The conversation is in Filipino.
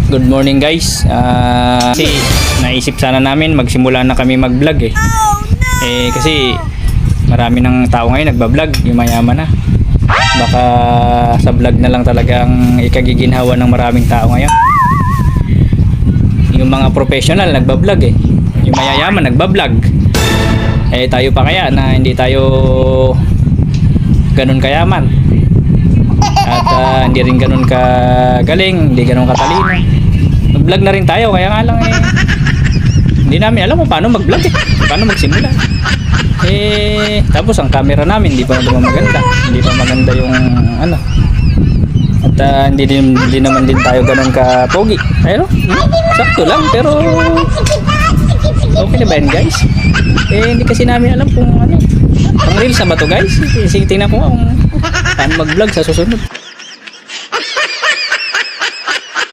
Good morning guys. Kasi naisip sana namin magsimula na kami mag-vlog eh. Kasi marami ng tao ngayon nagba-vlog, yung mayaman na. Baka sa vlog na lang talaga ang ikagiginhawa ng maraming tao ngayon. Yung mga professional nagba-vlog eh. Yung mayayaman nagba-vlog. Tayo pa kaya na hindi tayo ganun kayaman. At hindi rin ganun kagaling, hindi ganun katalino. Mag-vlog na rin tayo, kaya nga lang hindi namin alam kung paano mag-vlog eh. Paano magsimula. Tapos ang camera namin hindi pa maganda. Hindi pa maganda yung ano. At hindi naman din tayo ganun ka-pogi. Pero sakto lang, pero okay na ba yan guys? Hindi kasi namin alam kung ano. Pang reels na ba to guys? Tingnan ko kung paano mag-vlog sa susunod.